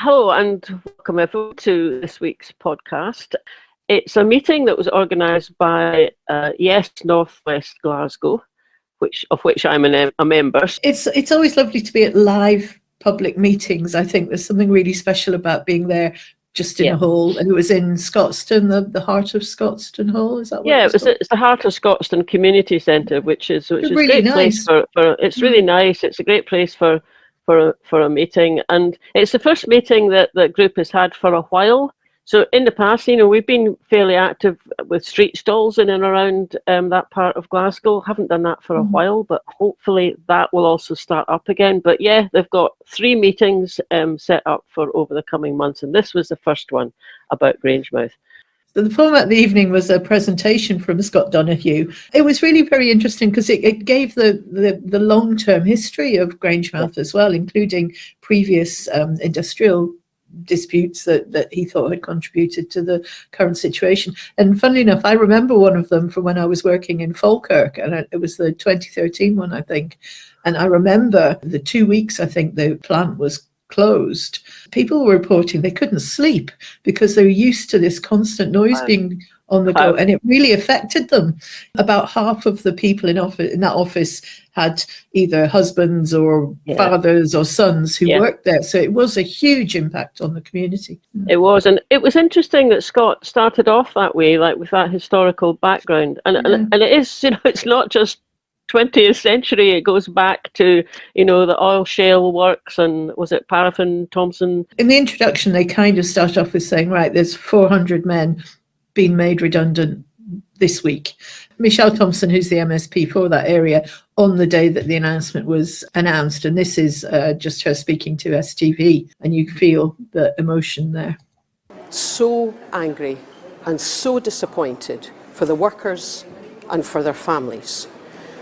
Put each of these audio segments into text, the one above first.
Hello and welcome everyone to this week's podcast. It's a meeting that was organised by Yes Northwest Glasgow, of which I'm a member. It's always lovely to be at live public meetings. I think there's something really special about being there just in a hall. And it was in Scotstoun, the heart of Scotstoun Hall. Is that what it's the heart of Scotstoun Community Centre, which is really a great nice place for it's really nice. It's a great place for a meeting, and it's the first meeting that the group has had for a while. So in the past, we've been fairly active with street stalls in and around that part of Glasgow. Haven't done that for a while, but hopefully that will also start up again. But yeah, they've got 3 meetings set up for over the coming months, and this was the first one about Grangemouth. So the format of the evening was a presentation from Scott Donohoe. It was really very interesting because it gave the long-term history of Grangemouth as well, including previous industrial disputes that he thought had contributed to the current situation. And funnily enough, I remember one of them from when I was working in Falkirk, and it was the 2013 one, I think. And I remember the 2 weeks, I think, the plant was closed. People were reporting they couldn't sleep because they were used to this constant noise being on the go, and it really affected them. About half of the people in that office had either husbands or fathers or sons who worked there, so it was a huge impact on the community. It was, and it was interesting that Scott started off that way, like with that historical background, and it is, it's not just 20th century. It goes back to the oil shale works, and was it paraffin, Thomson? In the introduction, they kind of start off with saying, right, there's 400 men being made redundant this week. Michelle Thomson, who's the MSP for that area, on the day that the announcement was announced, and this is just her speaking to STV, and you feel the emotion there. So angry and so disappointed for the workers and for their families.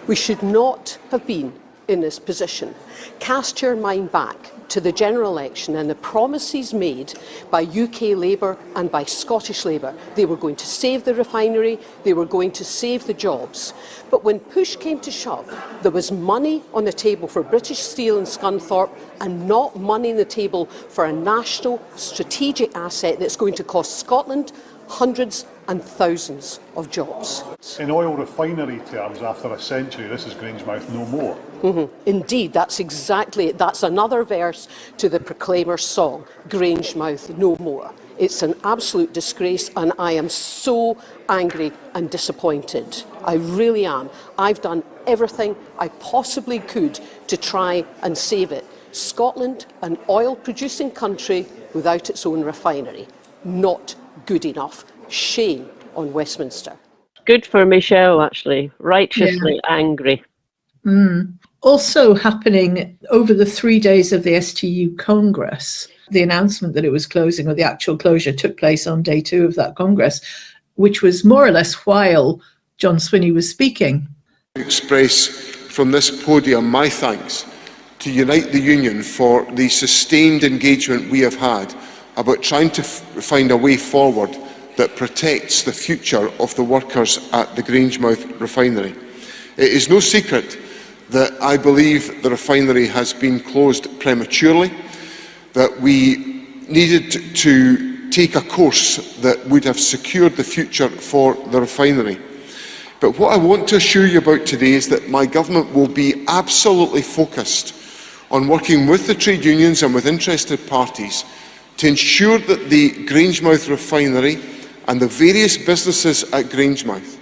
We should not have been in this position. Cast your mind back to the general election and the promises made by UK Labour and by Scottish Labour. They were going to save the refinery, they were going to save the jobs. But when push came to shove, there was money on the table for British Steel and Scunthorpe, and not money on the table for a national strategic asset that's going to cost Scotland hundreds and thousands of jobs. In oil refinery terms, after a century, this is Grangemouth no more. Indeed, that's exactly it. That's another verse to the Proclaimer's song, Grangemouth no more. It's an absolute disgrace, and I am so angry and disappointed. I really am. I've done everything I possibly could to try and save it. Scotland, an oil-producing country without its own refinery. Not good enough. Shame on Westminster. Good for Michelle, actually. Righteously angry. Also happening over the 3 days of the STU Congress, the announcement that it was closing, or the actual closure, took place on day 2 of that Congress, which was more or less while John Swinney was speaking. I express from this podium my thanks to Unite the Union for the sustained engagement we have had about trying to find a way forward that protects the future of the workers at the Grangemouth refinery. It is no secret that I believe the refinery has been closed prematurely, that we needed to take a course that would have secured the future for the refinery. But what I want to assure you about today is that my government will be absolutely focused on working with the trade unions and with interested parties to ensure that the Grangemouth refinery and the various businesses at Grangemouth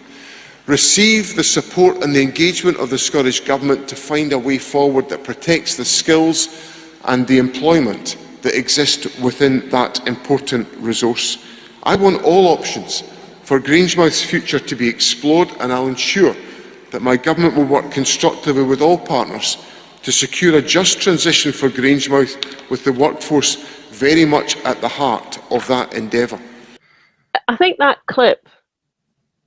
receive the support and the engagement of the Scottish Government to find a way forward that protects the skills and the employment that exist within that important resource. I want all options for Grangemouth's future to be explored, and I'll ensure that my government will work constructively with all partners to secure a just transition for Grangemouth, with the workforce very much at the heart of that endeavour. I think that clip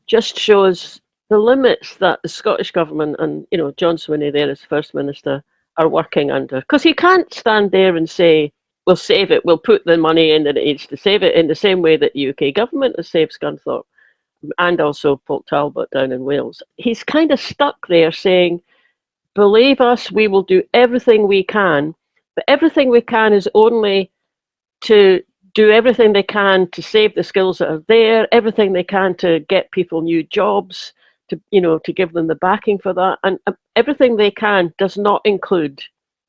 just shows the limits that the Scottish Government and, John Swinney there as First Minister are working under. Because he can't stand there and say, we'll save it, we'll put the money in that it needs to save it, in the same way that the UK Government has saved Scunthorpe and also Port Talbot down in Wales. He's kind of stuck there saying, believe us, we will do everything we can, but everything we can is only to do everything they can to save the skills that are there, everything they can to get people new jobs, to give them the backing for that, and everything they can does not include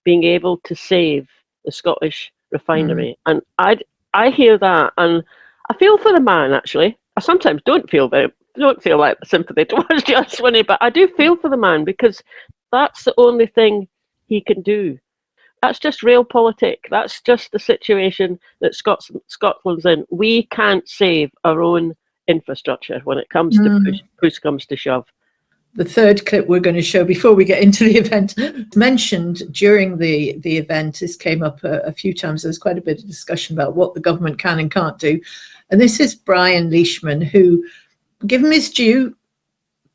being able to save the Scottish refinery. And I hear that, and I feel for the man. Actually, I sometimes don't feel like sympathy towards Just Swinney, but I do feel for the man, because that's the only thing he can do. That's just realpolitik. That's just the situation that Scotland's in. We can't save our own infrastructure when it comes to push comes to shove. The third clip we're going to show before we get into the event, mentioned during the event, this came up a few times. There's quite a bit of discussion about what the government can and can't do. And this is Brian Leishman, who, give him his due,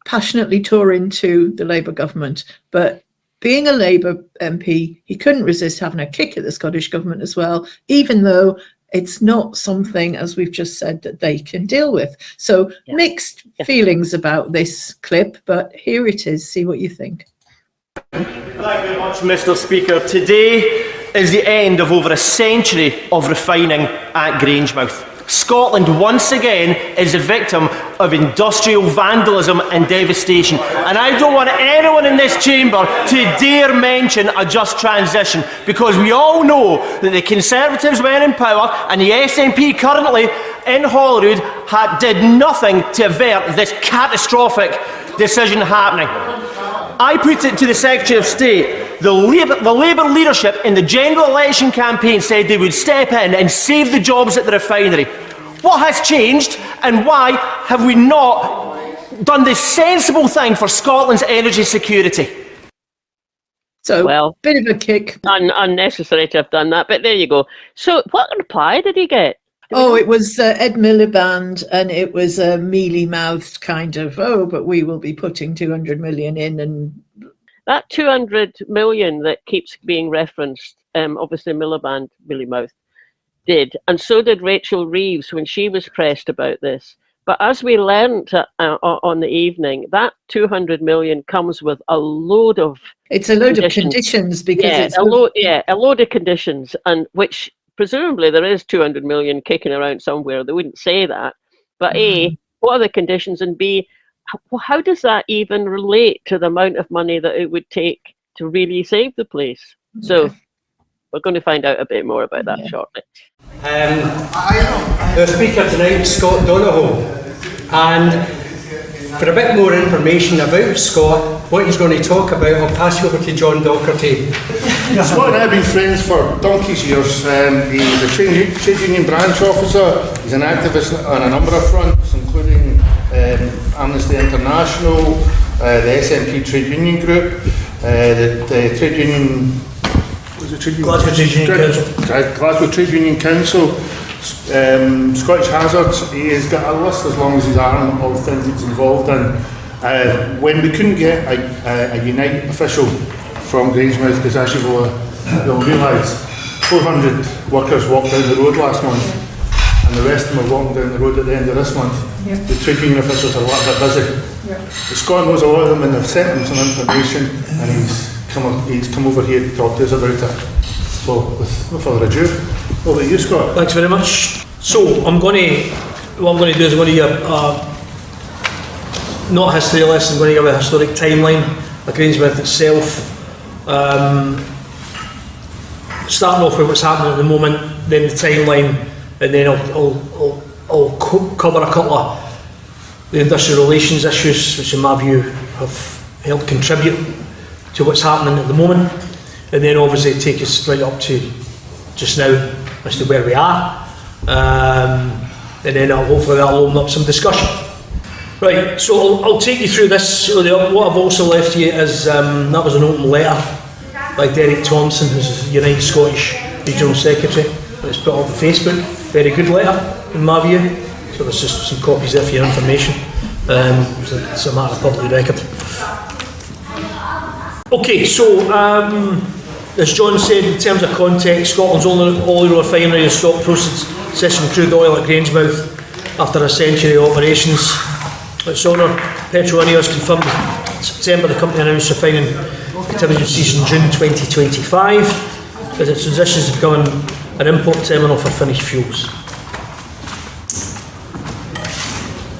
passionately tore into the Labour government. But being a Labour MP, he couldn't resist having a kick at the Scottish government as well, even though it's not something, as we've just said, that they can deal with. So mixed feelings about this clip, but here it is. See what you think. Thank you very much, Mr. Speaker. Today is the end of over a century of refining at Grangemouth. Scotland once again is a victim of industrial vandalism and devastation, and I don't want anyone in this chamber to dare mention a just transition, because we all know that the Conservatives, when in power, and the SNP currently in Holyrood, did nothing to avert this catastrophic decision happening. I put it to the Secretary of State. The Labour leadership in the general election campaign said they would step in and save the jobs at the refinery. What has changed, and why have we not done the sensible thing for Scotland's energy security? So, well, bit of a kick. Unnecessary to have done that, but there you go. So what reply did he get? It was Ed Milliband, and it was a mealy-mouthed kind of, but we will be putting 200 million in. And that 200 million that keeps being referenced, obviously Milliband, mealy-mouthed, did, and so did Rachel Reeves when she was pressed about this. But as we learnt on the evening, that 200 million comes with a load of conditions because a load of conditions, and which presumably there is 200 million kicking around somewhere. They wouldn't say that, but A, what are the conditions, and B, how does that even relate to the amount of money that it would take to really save the place? So we're going to find out a bit more about that shortly. The speaker tonight is Scott Donohoe, and for a bit more information about Scott, what he's going to talk about, I'll pass you over to John Docherty. Scott and I have been friends for donkey's years. He's a trade union branch officer. He's an activist on a number of fronts, including Amnesty International, the SNP Trade Union Group, the Trade Union... Glasgow Trade Union Council. Glasgow Trade Union Council, Scottish Hazards. He has got a list as long as his arm of things he's involved in. When we couldn't get a Unite official from Grangemouth, because as you'll realise, 400 workers walked down the road last month, and the rest of them are walking down the road at the end of this month. The trade union officials are a little bit busy. But Scott knows a lot of them, and they've sent him some information, and he's come over here to talk to us about it. So, with no further ado, over to you, Scott. Thanks very much. So, what I'm going to do is I'm going to give not a history lesson, I'm going to give a historic timeline of Grangemouth itself. Starting off with what's happening at the moment, then the timeline, and then I'll cover a couple of the industrial relations issues, which in my view have helped contribute to what's happening at the moment, and then obviously take us right up to just now as to where we are, and then hopefully that'll open up some discussion. Right, so I'll take you through this. So what I've also left you is, that was an open letter by Derek Thomson, who's the United Scottish Regional Secretary, and it's put up on Facebook. Very good letter, in my view. So there's just some copies there for your information. It's a matter of public record. Okay, so as John said, in terms of context, Scotland's only oil refinery has stopped processing crude oil at Grangemouth after a century of operations. Its owner, Ineos, confirmed in September the company announced refining activity would cease in June 2025 as it transitions to becoming an import terminal for finished fuels.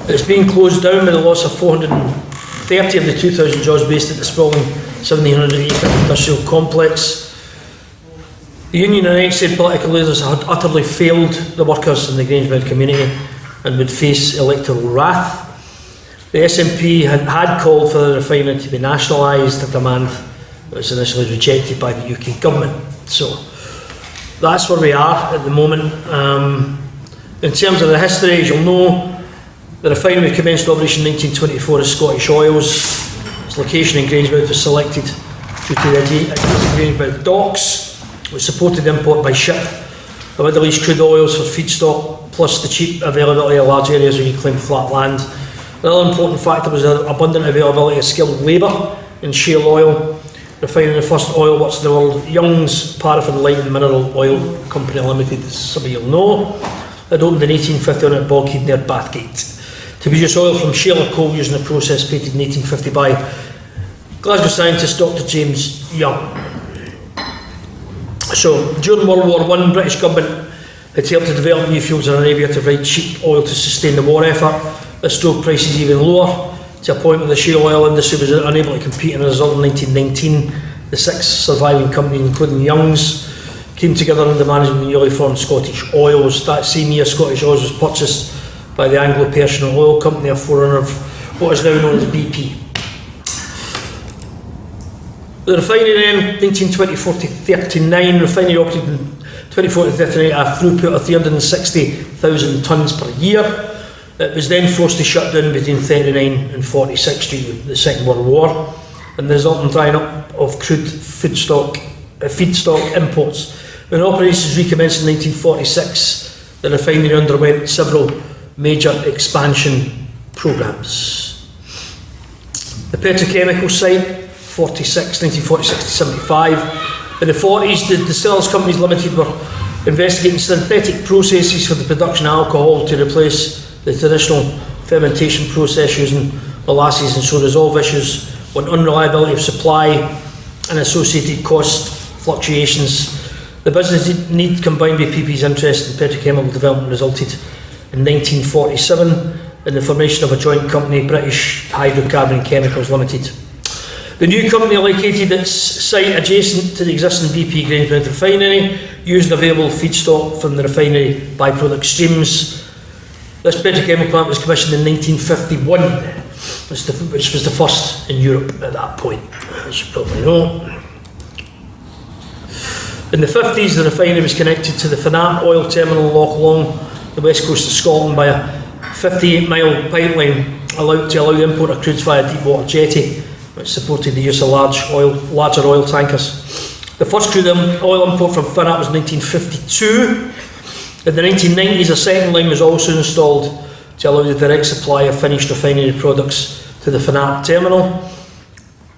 It's been closed down with the loss of 430 of the 2,000 jobs based at the sprawling 1,700-acre industrial complex. The union and ex-said political leaders had utterly failed the workers in the Grangemouth community and would face electoral wrath. The SNP had called for the refinery to be nationalised, a demand that was initially rejected by the UK government. So that's where we are at the moment. In terms of the history, as you'll know, the refinery commenced operation in 1924 as Scottish Oils. Its location in Grangemouth was selected due to the Grangemouth docks, which supported import by ship of Middle East crude oils for feedstock, plus the cheap availability of large areas of reclaimed flat land. Another important factor was the abundant availability of skilled labour in shale oil. Refining the first oil works in the world, Young's Paraffin Light and Mineral Oil Company Limited, as some of you'll know, had opened in 1850 at Boghead near Bathgate to produce oil from shale or coal using a process patented in 1850 by Glasgow scientist Dr. James Young. So during World War I, British government had helped to develop new fuels in Arabia to provide cheap oil to sustain the war effort. This drove prices even lower, to a point where the shale oil industry was unable to compete, and as a result in 1919, the 6 surviving companies, including Young's, came together under the management of the newly formed Scottish Oils. That same year, Scottish Oils was purchased by the Anglo-Persian Oil Company, a forerunner of what is now known as BP. The refinery then, 1924-39, refinery operated in 24-39 at a throughput of 360,000 tonnes per year. It was then forced to shut down between 39 and 46 due to the Second World War, and the resultant drying up of crude feedstock imports. When operations recommenced in 1946, the refinery underwent several major expansion programmes. The petrochemical site, 1946-75. In the 40s, the Distillers Companies Limited were investigating synthetic processes for the production of alcohol to replace the traditional fermentation process using molasses, and so resolve issues on unreliability of supply and associated cost fluctuations. The business need combined with PP's interest in petrochemical development resulted in 1947 in the formation of a joint company, British Hydrocarbon Chemicals Limited. The new company located its site adjacent to the existing BP Grangemouth refinery, using available feedstock from the refinery byproduct streams. This petrochemical plant was commissioned in 1951, which was the first in Europe at that point, as you probably know. In the 50s, the refinery was connected to the Fanatt oil terminal loch along the west coast of Scotland by a 58-mile pipeline to allow the import of crudes via deep water jetty, which supported the use of larger oil tankers. The first crude oil import from Fanatt was in 1952. In the 1990s, a second line was also installed to allow the direct supply of finished refinery products to the Fanatt terminal,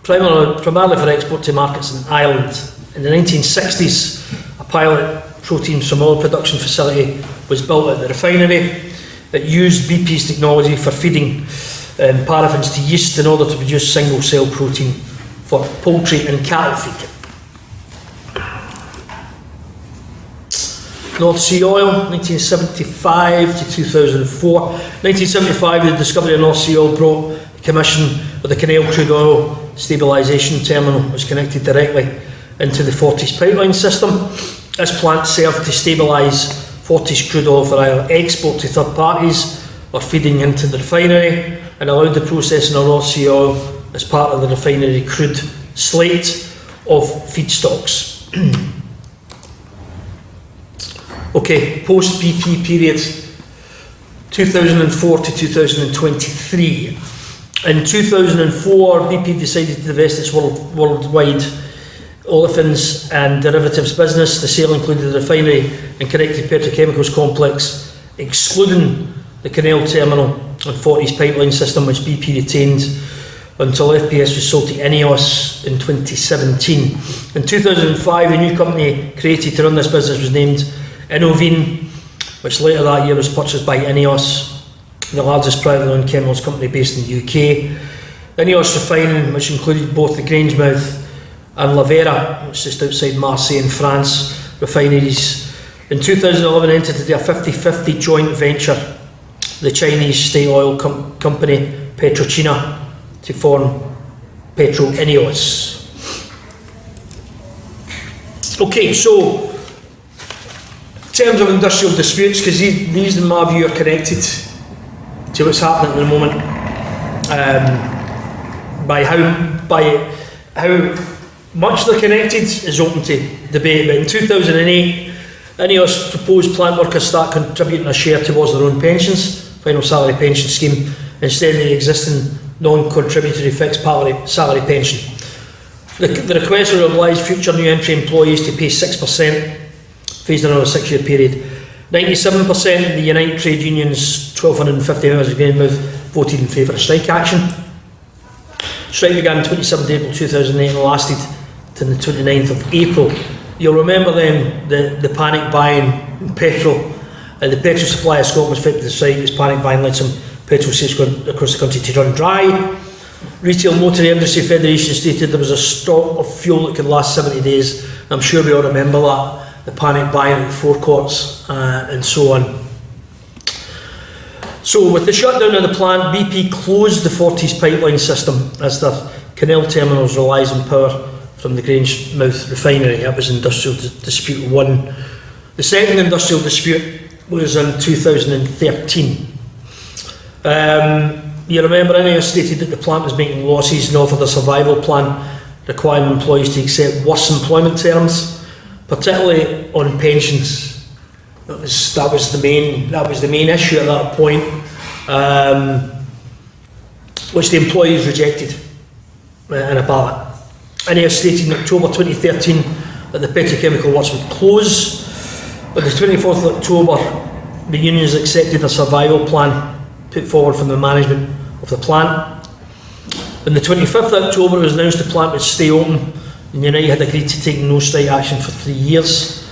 primarily for export to markets in Ireland. In the 1960s, a pilot protein from oil production facility was built at the refinery. It used BP's technology for feeding paraffins to yeast in order to produce single-cell protein for poultry and cattle feed. North Sea Oil, 1975 to 2004. 1975, the discovery of North Sea Oil brought the commission of the Canal Crude Oil Stabilisation Terminal, was connected directly into the Forties pipeline system. This plant served to stabilise Forties crude oil for either export to third parties or feeding into the refinery, and allowed the processing of North Sea Oil as part of the refinery crude slate of feedstocks. Okay, post-BP period, 2004 to 2023. In 2004, BP decided to divest its worldwide olefins and derivatives business. The sale included the refinery and connected petrochemicals complex, excluding the Canal Terminal and Forties pipeline system, which BP retained until FPS was sold to Ineos in 2017. In 2005, a new company created to run this business was named Innovine, which later that year was purchased by Ineos, the largest privately owned chemicals company based in the UK. Ineos Refining, which included both the Grangemouth and Lavera, which is just outside Marseille in France, refineries, In 2011 entered into a 50-50 joint venture, the Chinese state oil company PetroChina, to form ineos. Okay, so in terms of industrial disputes, because these in my view are connected to what's happening at the moment, by how much they're connected is open to debate. But in 2008, ineos proposed plant workers start contributing a share towards their own pensions, final salary pension scheme, instead of the existing non-contributory fixed salary pension. The request will oblige future new entry employees to pay 6%, phased in over a 6-year period. 97% of the United Trade Union's 1,250 members of Grangemouth voted in favour of strike action. Strike began 27th April 2008 and lasted to the 29th of April. You'll remember then the panic buying in petrol. The petrol supply of Scotland was fit to the strike. This panic buying led some petrol stations across the country to run dry. Retail Motor Industry Federation stated there was a stock of fuel that could last 70 days. I'm sure we all remember that, the panic buying at forecourts and so on. So with the shutdown of the plant, BP closed the Forties pipeline system as their canal terminals relies on power from the Grangemouth refinery. That was industrial dispute 1. The second industrial dispute was in 2013. You remember ineos stated that the plant was making losses and offered a survival plan requiring employees to accept worse employment terms, particularly on pensions. That was the main issue at that point, which the employees rejected in a ballot. ineos stated in October 2013 that the petrochemical works would close. On the 24th of October, the unions accepted a survival plan put forward from the management of the plant. On the 25th of October, it was announced the plant would stay open, and United had agreed to take no strike action for 3 years,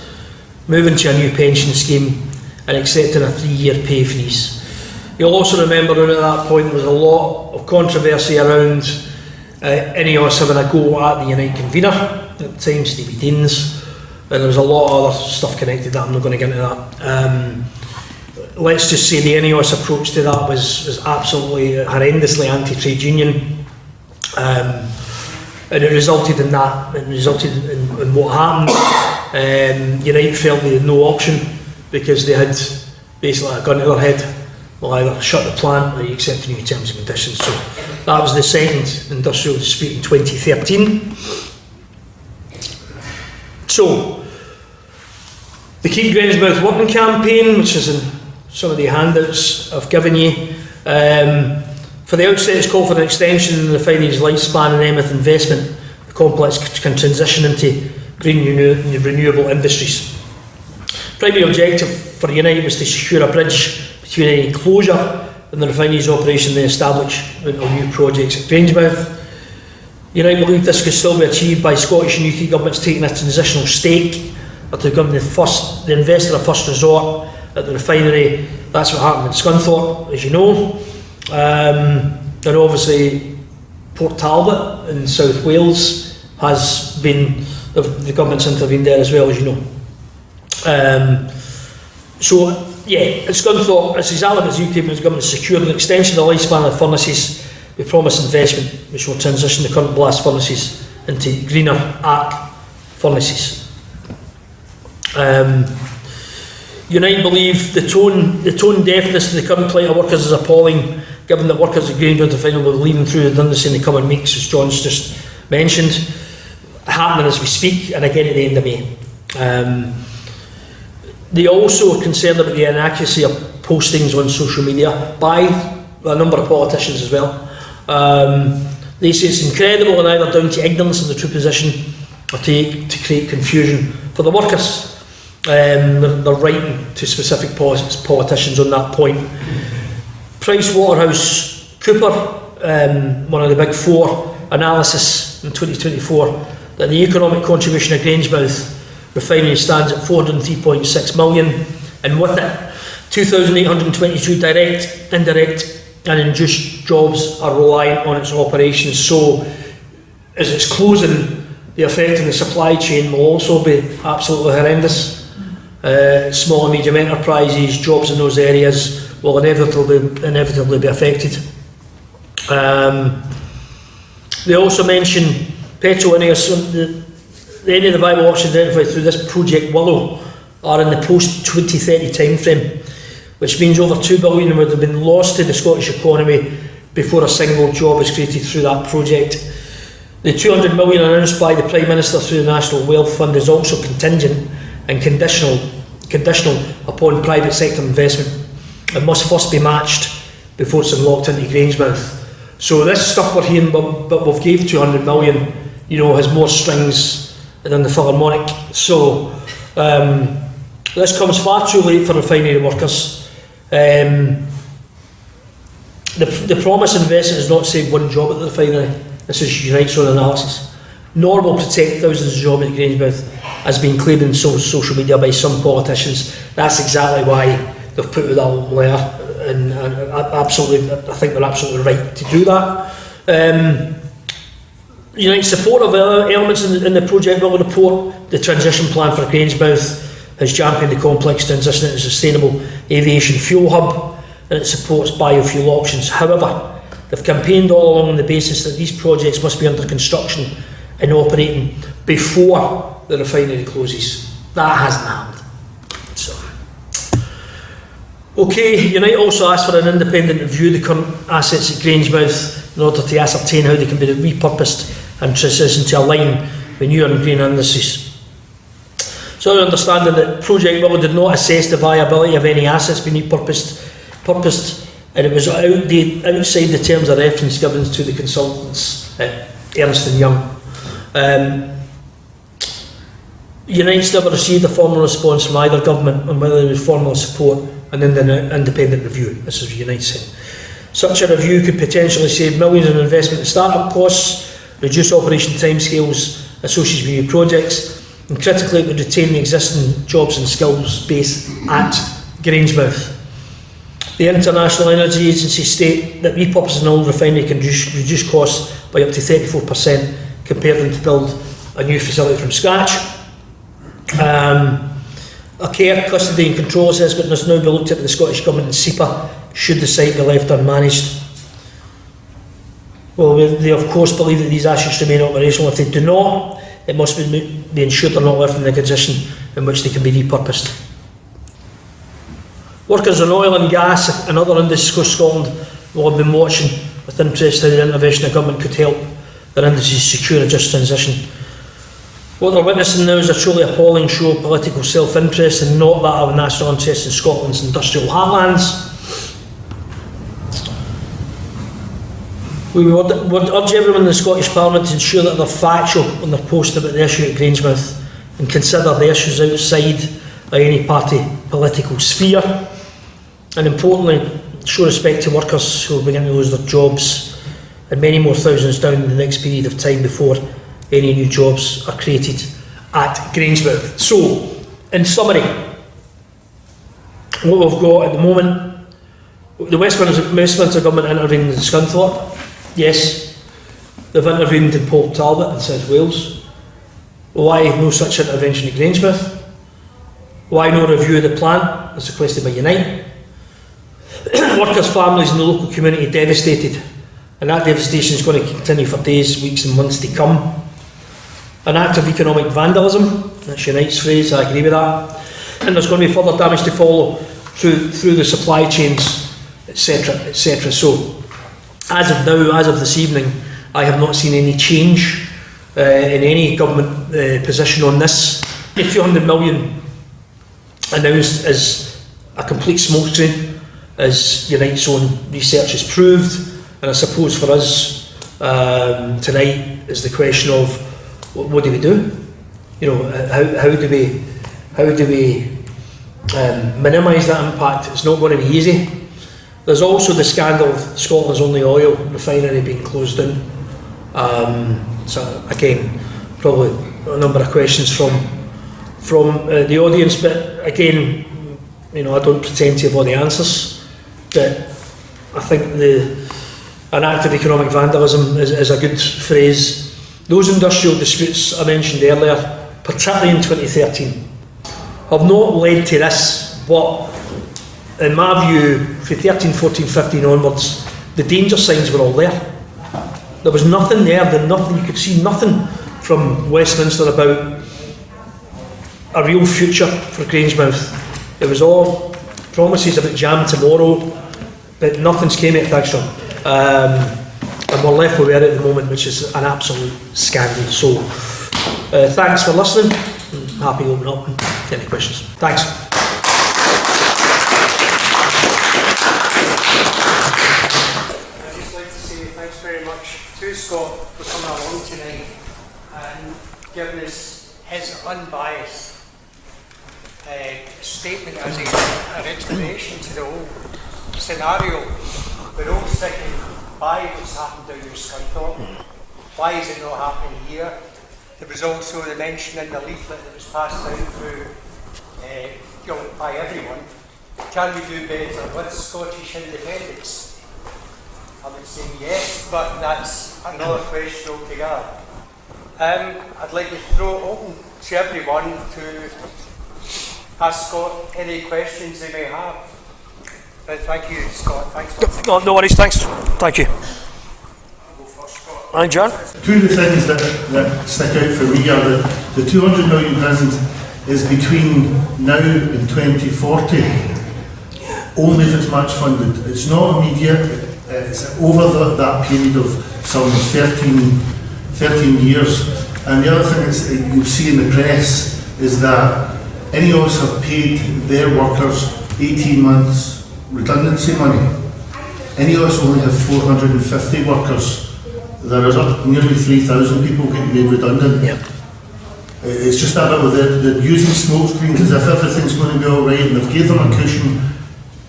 moving to a new pension scheme and accepting a 3-year pay freeze. You'll also remember at that point there was a lot of controversy around ineos having a go at the United convener at the time, Stevie Deans, and there was a lot of other stuff connected to that. I'm not going to get into that. Let's just say the ineos approach to that was absolutely horrendously anti-trade union, and it resulted in that. It resulted in what happened. United felt they had no option because they had basically a gun to their head. Well, either shut the plant or you accept new terms and conditions. So that was the second industrial dispute in 2013. So the Keep Grangemouth Working campaign, which is in some of the handouts I've given you. For the outset, it's called for an extension in the refinery's lifespan and Emmet investment. The complex can transition into green renewable industries. Primary objective for United was to secure a bridge between any closure and the refinery's operation and the establishment of new projects at Grangemouth. United believed this could still be achieved by Scottish and UK governments taking a transitional stake, or to become the investor of first resort at the refinery. That's what happened in Scunthorpe, as you know. And obviously Port Talbot in South Wales has been, the government's intervened there as well, as you know. So yeah, at Scunthorpe, it's exactly what the UK government secured an extension of the lifespan of the furnaces with promised investment, which will transition the current blast furnaces into greener arc furnaces. United believe the tone deafness to the current plight of workers is appalling, given that workers at Grangemouth refinery will be leaving through redundancy in the coming weeks, as John's just mentioned, happening as we speak, and again at the end of May. They also are concerned about the inaccuracy of postings on social media by a number of politicians as well. They say it's incredible and either down to ignorance of the true position or to create confusion for the workers. They're writing to specific politicians on that point. PricewaterhouseCoopers, one of the big four, analysis in 2024 that the economic contribution of Grangemouth refinery stands at 403.6 million, and with it 2,822 direct, indirect and induced jobs are reliant on its operations. So as it's closing, the effect on the supply chain will also be absolutely horrendous. small and medium enterprises, jobs in those areas will inevitably be affected. They also mention petrol ineos. Any of the viable options identified through this Project Willow are in the post-2030 timeframe, which means over £2 billion would have been lost to the Scottish economy before a single job is created through that project. The £200 million announced by the Prime Minister through the National Wealth Fund is also contingent and conditional upon private sector investment. It must first be matched before it's unlocked into Grangemouth. So this stuff we're hearing, but we've gave £200 million, has more strings than the Philharmonic. So this comes far too late for refinery workers. The promised investment is not saved one job at the refinery. This is Unite's own analysis. Nor will protect thousands of jobs at Grangemouth, as being claimed in social media by some politicians. That's exactly why they've put it out there, and absolutely, I think they're absolutely right to do that. Unite's support of elements in the Project Willow report, the transition plan for Grangemouth has championed the complex transition into a sustainable aviation fuel hub, and it supports biofuel options. However, they've campaigned all along on the basis that these projects must be under construction and operating before the refinery closes. That hasn't happened. So, okay, Unite also asked for an independent review of the current assets at Grangemouth in order to ascertain how they can be repurposed and transition to align with new and green indices. So, understanding that Project Willow did not assess the viability of any assets being repurposed, and it was outside the terms of reference given to the consultants at Ernst & Young. Unite's never received a formal response from either government on whether they would formally support an independent review. This is what Unite saying. Such a review could potentially save millions in investment and start-up costs, reduce operation timescales associated with new projects, and critically it would retain the existing jobs and skills base at Grangemouth. The International Energy Agency state that repurposing an old refinery can reduce costs by up to 34% compared to build a new facility from scratch. A care, custody and control assessment must now be looked at by the Scottish Government and SEPA should the site be left unmanaged. Well, they of course believe that these assets remain operational. If they do not, it must be ensured they're not left in a condition in which they can be repurposed. Workers in oil and gas and other industries across Scotland will have been watching with interest how the intervention of government could help their industries secure a just transition. What they're witnessing now is a truly appalling show of political self-interest and not that of national interest in Scotland's industrial heartlands. We would urge everyone in the Scottish Parliament to ensure that they're factual when they're posting about the issue at Grangemouth and consider the issues outside of any party political sphere. And importantly, show respect to workers who will begin to lose their jobs and many more thousands down in the next period of time before any new jobs are created at Grangemouth. So, in summary, what we've got at the moment, the Westminster Government intervened in Scunthorpe. Yes, they've intervened in Port Talbot in South Wales. Why no such intervention at Grangemouth? Why no review of the plan as requested by Unite? Workers' families in the local community devastated, and that devastation is going to continue for days, weeks and months to come. An act of economic vandalism, that's Unite's phrase, I agree with that. And there's going to be further damage to follow through the supply chains, etc, etc. So, as of now, as of this evening, I have not seen any change in any government position on this. The £200 million announced as a complete smokescreen, as Unite's own research has proved. And I suppose for us tonight is the question of what do we do? How do we minimise that impact? It's not going to be easy. There's also the scandal of Scotland's only oil refinery being closed down. So again, probably a number of questions from the audience, but again, I don't pretend to have all the answers. But I think an act of economic vandalism is a good phrase. Those industrial disputes I mentioned earlier, particularly in 2013, have not led to this, but in my view, from 13, 14, 15 onwards, the danger signs were all there. There was nothing there, you could see nothing from Westminster about a real future for Grangemouth. It was all promises about jam tomorrow, but nothing's came out of Thagstrom. And we're left where we are at the moment, which is an absolute scandal. So, thanks for listening. I'm happy to open up and get any questions. Thanks. I'd just like to say thanks very much to Scott for coming along tonight and giving us his unbiased statement as an explanation to the whole scenario. We're all sitting by what's happened down in Scunthorpe. Why is it not happening here? There was also the mention in the leaflet that was passed down through by everyone. Can we do better with Scottish independence? I would say yes, but that's another question altogether. I'd like to throw it open to everyone to ask Scott any questions they may have. But thank you, Scott. Thanks. No worries, thanks. Thank you. Hi, John. Two of the things that stick out for me are the £200 million is between now and 2040, only if it's match funded. It's not immediate, it's over that period of some 13 years. And the other thing is, you'll see in the press is that ineos have paid their workers 18 months redundancy money. ineos only have 450 workers. There are nearly 3,000 people getting made redundant. Yep. It's just that they're using smoke screens as if everything's going to be all right, and they've gave them a cushion.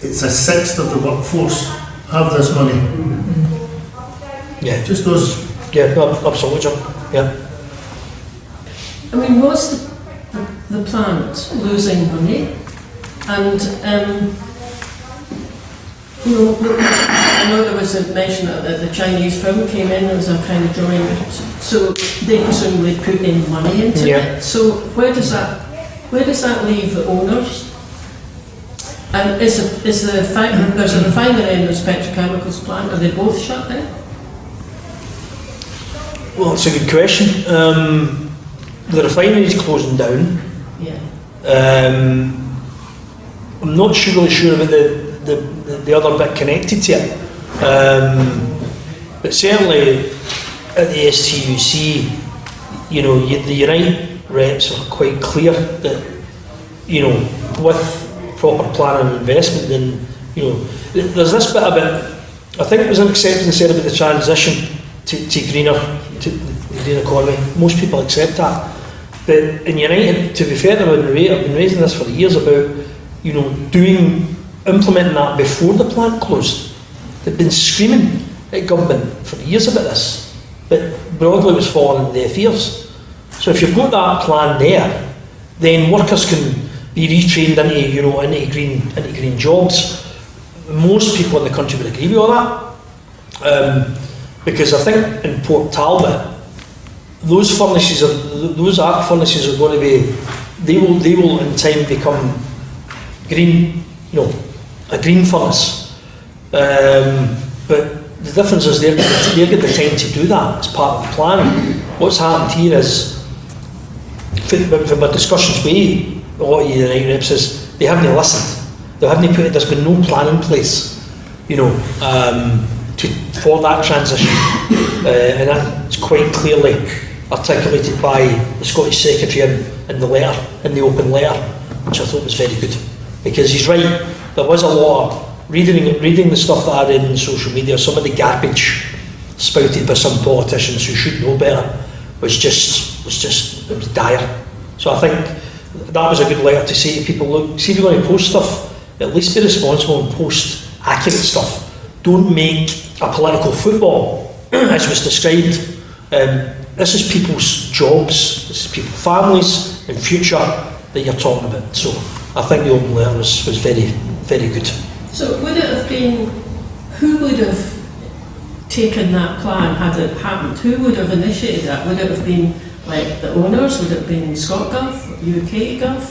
It's a sixth of the workforce have this money. Yeah. Just those. Yeah, absolutely, John. Yeah. I mean, was the plant losing money? And you know, I know there was a mention that the Chinese film came in, there was a kind of drawing, so they presumably put in money into it. So where does that leave the owners? And there's a refinery and there's petrochemicals plant, are they both shut down? Well, it's a good question. The refinery is closing down. Yeah. I'm not really sure about the other bit connected to it, but certainly at the STUC, you know, the Unite reps are quite clear that, you know, with proper planning and investment, then, you know, there's this bit about, I think it was an acceptance said about the transition to the green economy. Most people accept that, but in United, to be fair to them, I've been raising this for years about, you know, implementing that before the plant closed. They've been screaming at government for years about this, but broadly was falling in their ears. So if you've got that plan there, then workers can be retrained into, you know, into green jobs. Most people in the country would agree with all that, because I think in Port Talbot, those arc furnaces are going to be, they will in time become green, you know, a green furnace. But the difference is they're getting the time to do that as part of the plan. What's happened here is, from our discussions with a lot of United reps, is they haven't listened. They haven't put it, there's been no plan in place, you know, for that transition. And that's quite clearly articulated by the Scottish Secretary in the letter, in the open letter, which I thought was very good. Because he's right, there was a lot of reading the stuff that I read on social media, some of the garbage spouted by some politicians who should know better, was dire. So I think that was a good letter to say to people, look, see if you're going to post stuff, at least be responsible and post accurate stuff. Don't make a political football, as was described. This is people's jobs, this is people's families and future that you're talking about. So I think the open letter was very, very good. So would it have been, who would have taken that plan had it happened? Who would have initiated that? Would it have been like the owners? Would it have been ScotGov, UK Gov?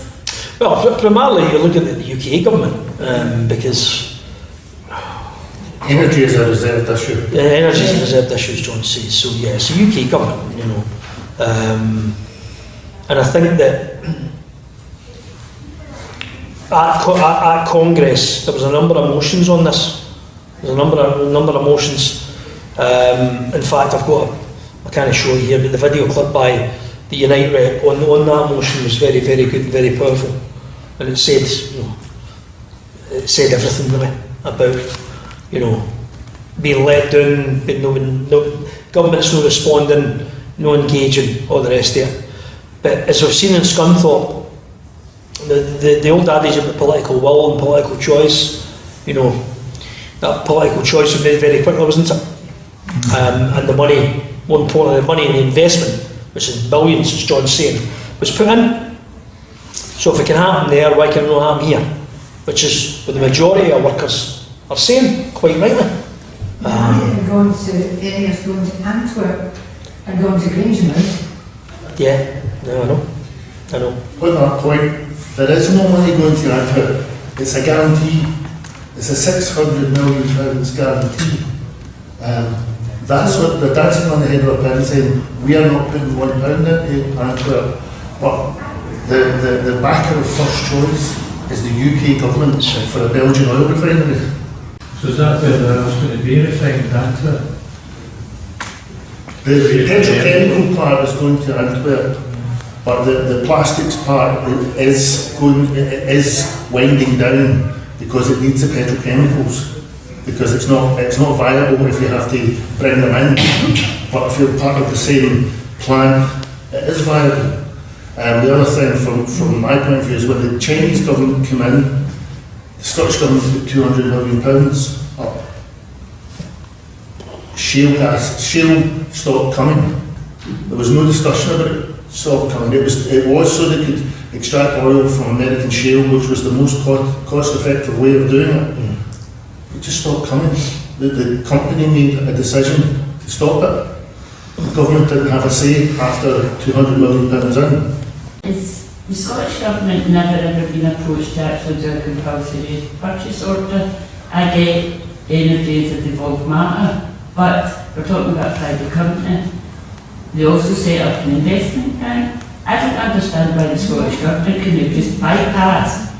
Well, primarily you're looking at the UK government, because Energy is a reserved issue. energy is a reserved issue, as John says. So yeah, it's the UK government, you know. And I think that at Congress there was a number of motions on this. There's a number of motions. In fact, I can't show you here, but the video clip by the Unite rep on that motion was very, very good, very powerful, and it said, you know, it said everything really about, you know, being let down, but no government's no responding, no engaging, all the rest of it. But as we've seen in Scunthorpe, the old adage about political will and political choice, you know, that political choice was made very quickly, wasn't it? And the money, more importantly, the money and the investment, which is billions, as John's saying, was put in. So if it can happen there, why can it not happen here? Which is what the majority of workers are saying, quite rightly. Going to ineos, going to Antwerp, and going to Grangemouth. Yeah, no, I know. On that point, there is no money going to Antwerp. It's a guarantee. It's a £600 million guarantee. That's what they're dancing on the head of a pin, saying we are not putting £1 into Antwerp. But the backer of first choice is the UK government for a Belgian oil refinery. So is that where there was going to be refined Antwerp? The petrochemical part is going to Antwerp, but the plastics part is winding down because it needs the petrochemicals. Because it's not viable if you have to bring them in. But if you're part of the same plant, it is viable. The other thing from my point of view is when the Chinese government came in, the Scottish government put £200 million up. Shale stopped coming. There was no discussion about it stopped coming. It was so they could extract oil from American shale, which was the most cost-effective way of doing it. It just stopped coming. The company made a decision to stop it. The government didn't have a say after £200 million in. Is the Scottish Government never ever been approached to actually do a compulsory purchase order? I get energy is a devolved matter, but we're talking about a private company. They also set up an investment plan. I don't understand why the Scottish Government can just bypass.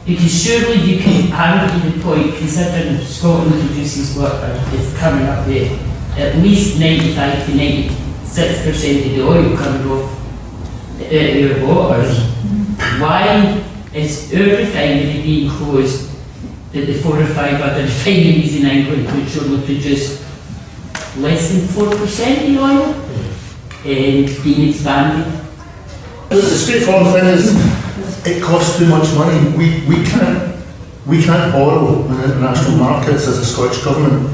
Because surely you can argue the point, considering Scotland produces what is coming up there, at least 95 to 96% of the oil coming off our waters. Why is our refinery being closed that the 4 or 5 other refineries in England which only produce less than 4% of the oil and being expanded? The straightforward thing is, it costs too much money. We can't borrow in international markets as a Scottish government.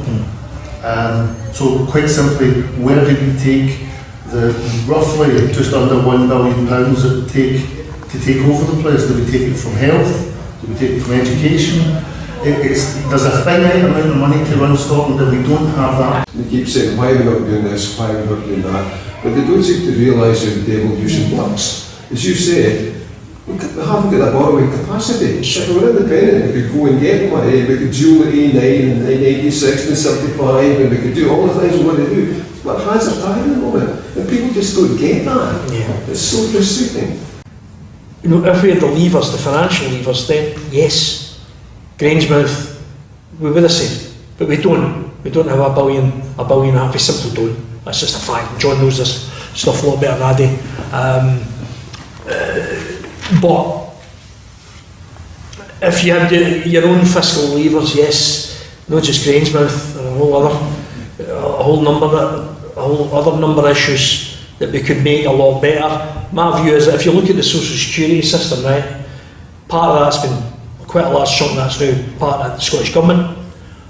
So quite simply, where do we take the roughly just under £1 billion it would take to take over the place? Do we take it from health? Do we take it from education? There's a finite amount of money to run Scotland and we don't have that. They keep saying, why are we not doing this, why are we not doing that? But they don't seem to realise how the devolution works. As you said, we haven't got a borrowing capacity. If we were independent, we could go and get money, we could dual at A9 and 86 and 75, and we could do all the things we want to do. But hands are tied at the moment, and people just don't get that. Yeah. It's so frustrating. You know, if we had the levers, the financial levers, then yes, Grangemouth, we would have saved. But we don't. We don't have a billion and a half. We simply don't. That's just a fact. John knows this stuff a lot better than I do. But if you have your own fiscal levers, yes, not just Grangemouth, a whole other number of issues that we could make a lot better. My view is that if you look at the social security system, right, part of that's been quite a large chunk. That's now part of the Scottish Government.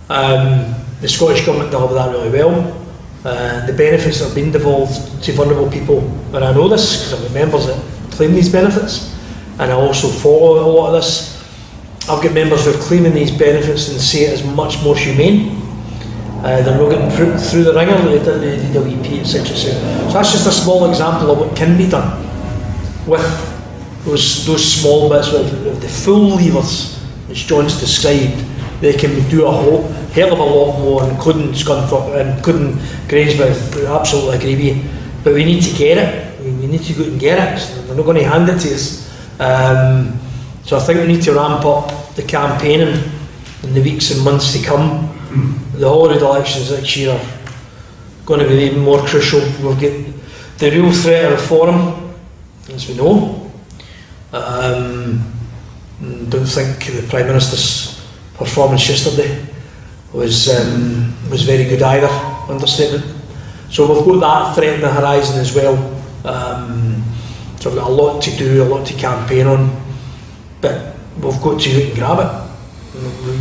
The Scottish Government deal with that really well. The benefits have been devolved to vulnerable people, and I know this because I've got members that claim these benefits, and I also follow a lot of this. I've got members who are claiming these benefits and say it is much more humane. They're not getting through the ringer like they did the DWP, etc. So that's just a small example of what can be done with those small bits with the full levers, which John's described, they can do a hell of a lot more, including Scunthorpe and including Grangemouth. I absolutely agree with you. But we need to get it. We need to go and get it. They're not going to hand it to us. So I think we need to ramp up the campaigning in the weeks and months to come. The Holyrood elections next year are going to be even more crucial. We'll get the real threat of reform, as we know. Don't think the Prime Minister's performance yesterday was very good either, understatement. So we've got that threat on the horizon as well. So we've got a lot to do, a lot to campaign on, but we've got to go and grab it.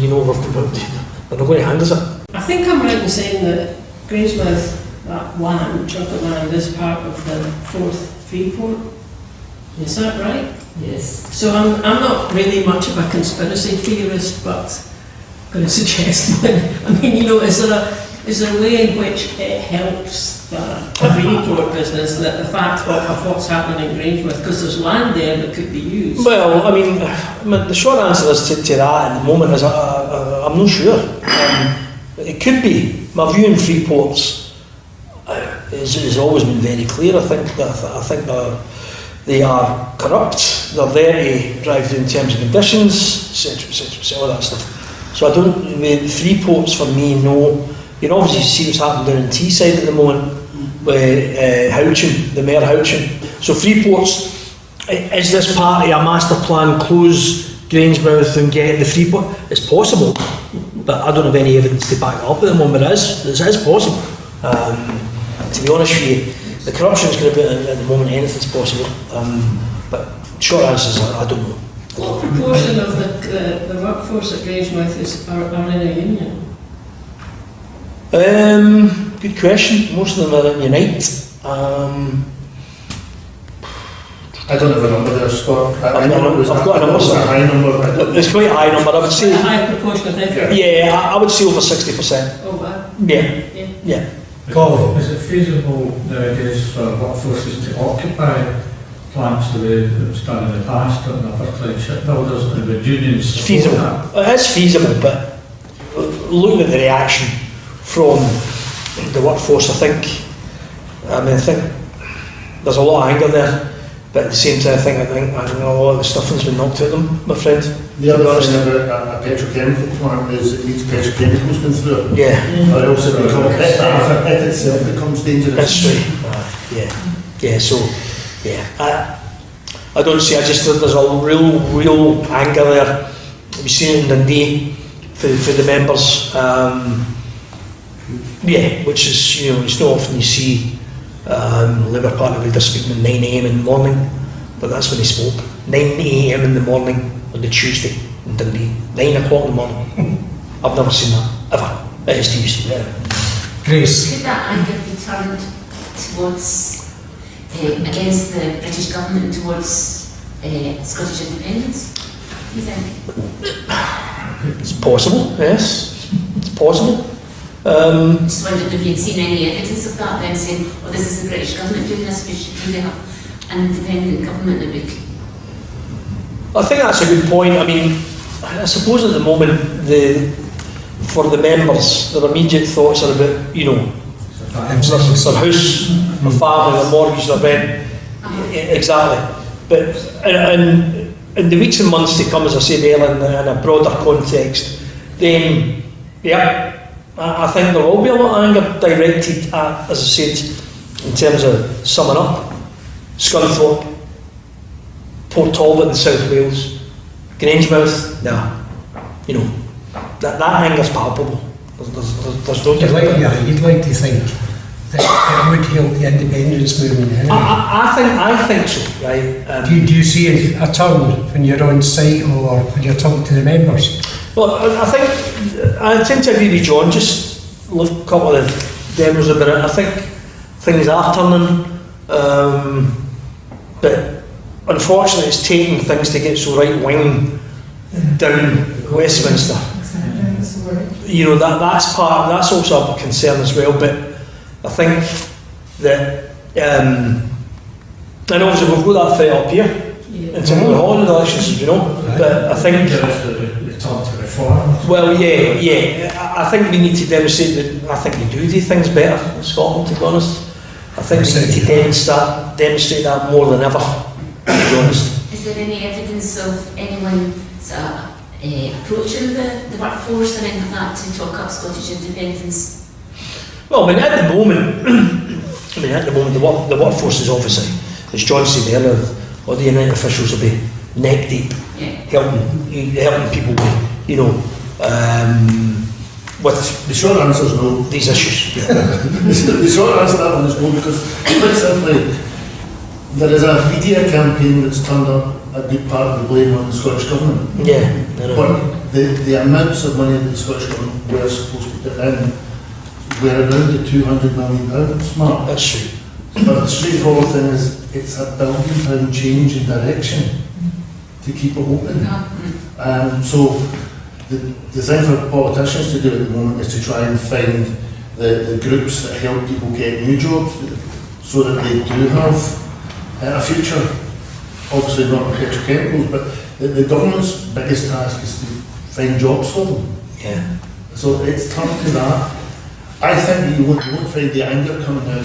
You know, they're not going to hand us it. I think I'm right in saying that Grangemouth, that land, chunk of land, is part of the 4th Freeport. Is that right? Yes. So I'm not really much of a conspiracy theorist, but I'm going to suggest I mean, you know, is there a way in which it helps the Freeport business that the fact of what's happening in Grangemouth, because there's land there that could be used? Well, I mean the short answer is to that at the moment is I'm not sure. It could be. My view in Freeport's has always been very clear. I think they are corrupt. They're there to drive down terms and conditions, etc., all that stuff. So I don't. I mean, Freeport's for me, no. You can obviously see what's happening down in Teesside at the moment with Houchin, the Mayor Houchin. So Freeport's, is this part of a master plan, close Grangemouth and get the Freeport? It's possible, but I don't have any evidence to back it up at the moment. It is possible. To be honest with you, the corruption is going to be at the moment, anything's possible. But short answer is I don't know. What proportion of the workforce at Grangemouth are in a union? Good question. Most of them are at Unite. I don't have a number there, Scott. I've got a number. It's a high number. It's quite a high number. I would say. A high proportion of effort. Yeah, I would say over 60%. Oh wow. Yeah. Paul, is it feasible nowadays for workforces to occupy plants the way it was done in the past on the upper shipbuilders and the unions? It's feasible. It is feasible, but looking at the reaction from the workforce, I think there's a lot of anger there, but at the same time, I think a lot of the stuffing's been knocked out of them, my friend. The other thing about a petrochemical plant is it needs petrochemicals going through it. Yeah. Or else it itself becomes dangerous. That's right. Yeah. So, yeah. I don't see. I just think there's a real anger there. We've seen it in Dundee for the members. Which is, you know, it's not often you see Labour Party leaders speaking at 9 AM in the morning, but that's when they spoke. 9 AM in the morning on the Tuesday in Dundee. 9 o'clock in the morning. I've never seen that, ever. At STUC. Grace. Could that anger be turned towards, against the British government and towards Scottish independence, do you think? It's possible, yes. It's possible. Just wondered if you'd seen any evidence of that, them saying, oh, this is the British government doing this, we should really have an independent government that we could. I think that's a good point. I mean, I suppose at the moment, for the members, their immediate thoughts are about, you know, their house, their family, their mortgage, their rent. Exactly. But in the weeks and months to come, as I said earlier, in a broader context, then, I think there will be a lot of anger directed at, as I said, in terms of summing up, Scunthorpe, Port Talbot in South Wales, Grangemouth, you know, that anger's palpable. There's no doubt. You'd like to think that it would help the independence movement anyway. I think so, right? Do you see a turn when you're on site or when you're talking to the members? Well, I tend to agree with John. Just look a couple of demos about it. I think things are turning, but unfortunately, it's taking things to get so right wing down Westminster. You know, that's also a concern as well. But I think that, and obviously we've got that threat up here until we're on the elections, you know. But I think well, I think we need to demonstrate that. I think we do things better in Scotland, to be honest. I think we need to demonstrate that more than ever, to be honest. Is there any evidence of anyone approaching the workforce or anything like that to talk up Scottish independence? Well, I mean, at the moment, the workforce is obviously, as John said earlier, all the United officials will be neck deep, helping people, you know, with the short answer is no. These issues. The short answer to that one is no, because quite simply, there is a media campaign that's turned up a good part of the blame on the Scottish Government. Yeah, I know. But the amounts of money that the Scottish Government were supposed to put in were around the £200 million mark. That's true. But the straightforward thing is, it's a £1 billion change in direction to keep it open. So the thing for politicians to do at the moment is to try and find the groups that help people get new jobs so that they do have a future. Obviously not in petrochemicals, but the government's biggest task is to find jobs for them. Yeah. So it's turned to that. I think you won't find the anger coming out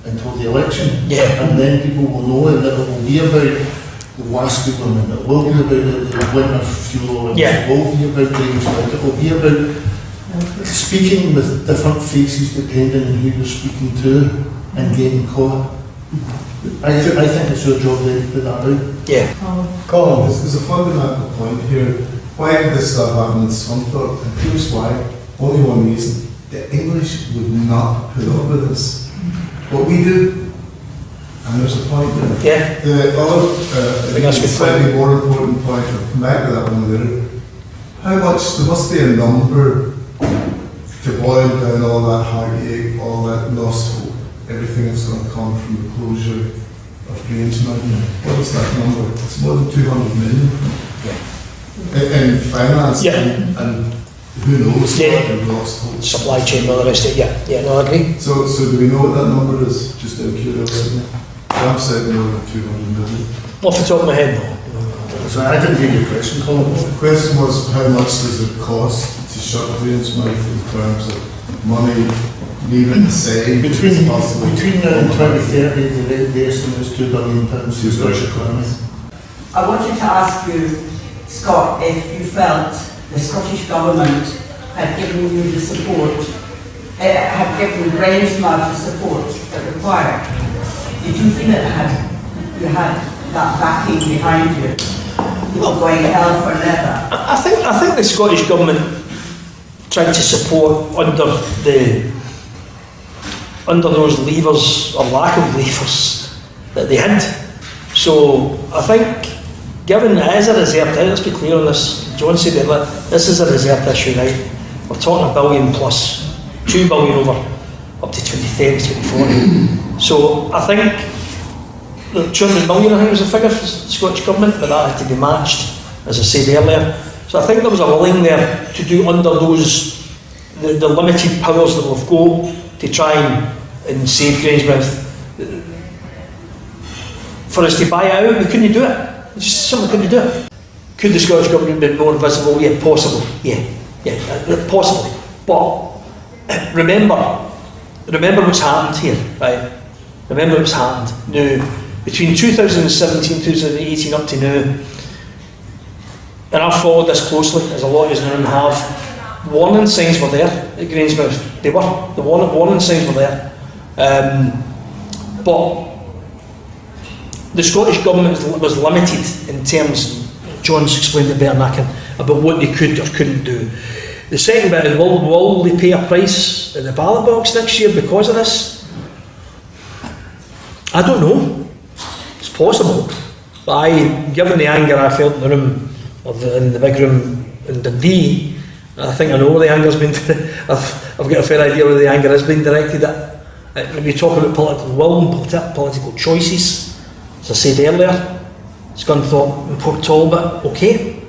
until the election. Yeah. And then people will know, and it will be about the WASP women, it will be about the winter fuel, it will be about Grangemouth, it will be about speaking with different faces depending on who you're speaking to and getting caught. I think it's your job to put that out. Yeah. Colin, there's a fundamental point here. Why did this start happening in Scunthorpe? And here's why. Only one reason. The English would not put up with this. What we do, and there's a point there. Yeah. The other, slightly more important point, I'll come back to that one later. How much, there must be a number to boil down all that heartache, all that lost hope, everything that's going to come from the closure of Grangemouth. What is that number? It's more than 200 million. Yeah. In finance, and who knows what we've lost hope. Supply chain and all the rest of it, yeah, no, I agree. So do we know what that number is, just out of curiosity? I'm saying more than 200 million. Off the top of my head, no. So I didn't hear your question, Colin. The question was, how much does it cost to shut Grangemouth in terms of money, leaving the same? Between now and 2030, the estimate is £2 billion to the Scottish economy. I wanted to ask you, Scott, if you felt the Scottish Government had given you the support, had given Grangemouth the support it required. Did you feel you had that backing behind you? You were going hell for leather? I think the Scottish Government tried to support under those levers, or lack of levers, that they had. So I think, given it is a reserved, let's be clear on this, John said that this is a reserved issue, right? We're talking $1 billion plus, $2 billion over, up to 2030, 2040. So I think the 200 million, I think was the figure for the Scottish Government, but that had to be matched, as I said earlier. So I think there was a willing there to do under those, the limited powers that we've got to try and save Grangemouth. For us to buy it out, we couldn't do it. It's just something we couldn't do. Could the Scottish Government have been more visible? Yeah, possibly. Yeah, possibly. But remember what's happened here, right? Remember what's happened. Now, between 2017 2018 up to now, and I've followed this closely, as a lot of you have, warning signs were there at Grangemouth. They were. The warning signs were there. But the Scottish Government was limited in terms, John's explained it better than I can, about what they could or couldn't do. The second bit is, will they pay a price in the ballot box next year because of this? I don't know. It's possible. But given the anger I felt in the room, in the big room in Dundee, I think I know where the anger's been. I've got a fair idea where the anger has been directed at. When we talk about political will and political choices, as I said earlier, Scunthorpe and Port Talbot, okay.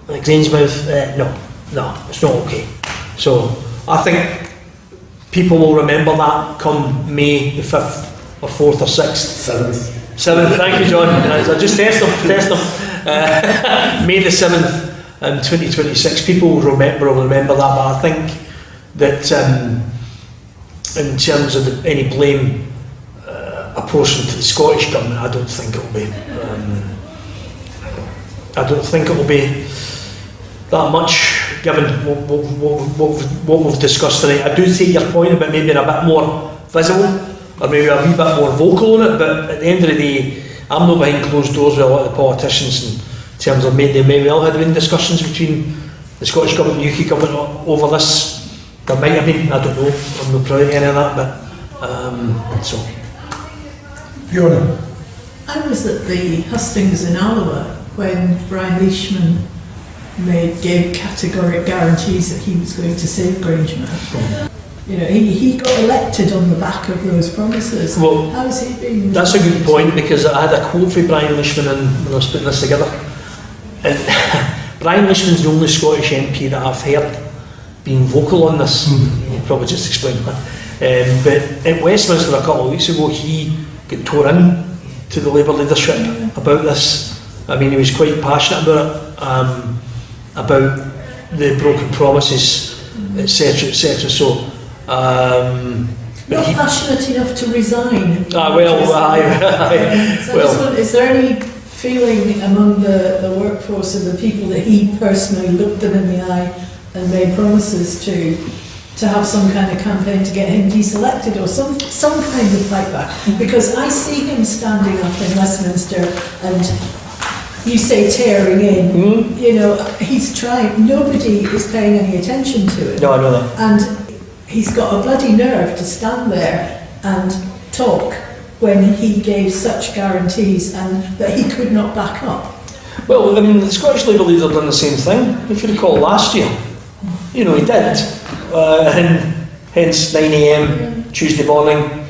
Grangemouth, no, it's not okay. So I think people will remember that come May the 5th or 4th or 6th. 7th, thank you, John. I just test them. May the 7th in 2026. People will remember that, but I think that in terms of any blame approaching to the Scottish Government, I don't think it will be that much, given what we've discussed tonight. I do take your point about maybe a bit more visible, or maybe a wee bit more vocal on it, but at the end of the day, I'm not behind closed doors with a lot of the politicians in terms of they may well have been discussions between the Scottish Government and the UK Government over this. There might have been, I don't know, I'm not privy to any of that, but so. Fiona. I was at the hustings in Alloa when Brian Leishman gave categoric guarantees that he was going to save Grangemouth. You know, he got elected on the back of those promises. Well, how's he been? That's a good point, because I had a quote for Brian Leishman when I was putting this together. And Brian Leishman's the only Scottish MP that I've heard being vocal on this. He probably just explained that. But at Westminster a couple of weeks ago, he got tore in to the Labour leadership about this. I mean, he was quite passionate about it, about the broken promises, etc., etc. So, not passionate enough to resign. Is there any feeling among the workforce of the people that he personally looked them in the eye and made promises to have some kind of campaign to get him deselected or some kind of like that? Because I see him standing up in Westminster and you say tearing in, you know, he's trying, nobody is paying any attention to it. No, I know that. And he's got a bloody nerve to stand there and talk when he gave such guarantees and that he could not back up. Well, I mean, the Scottish Labour leader done the same thing, if you recall last year. You know, he did. And hence 9 AM Tuesday morning,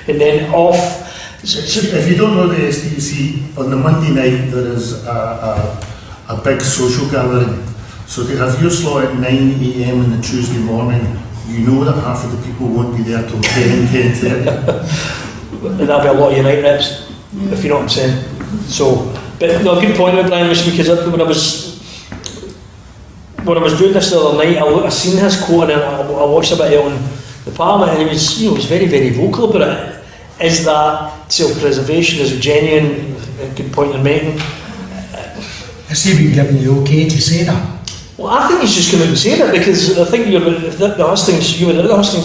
and then off. If you don't know the STUC, on the Monday night there is a big social gathering. So to have your slot at 9 AM on the Tuesday morning, you know that half of the people won't be there till 10, 10:30. And that'll be a lot of Unite reps, if you know what I'm saying. So, but no, good point about Brian, because when I was doing this the other night, I seen his quote and I watched a bit on the Parliament, and he was very, very vocal about it. Is that self-preservation? Is it genuine? A good point you're making. Has he been given the okay to say that? Well, I think he's just come out and said it, because I think you were at the hustings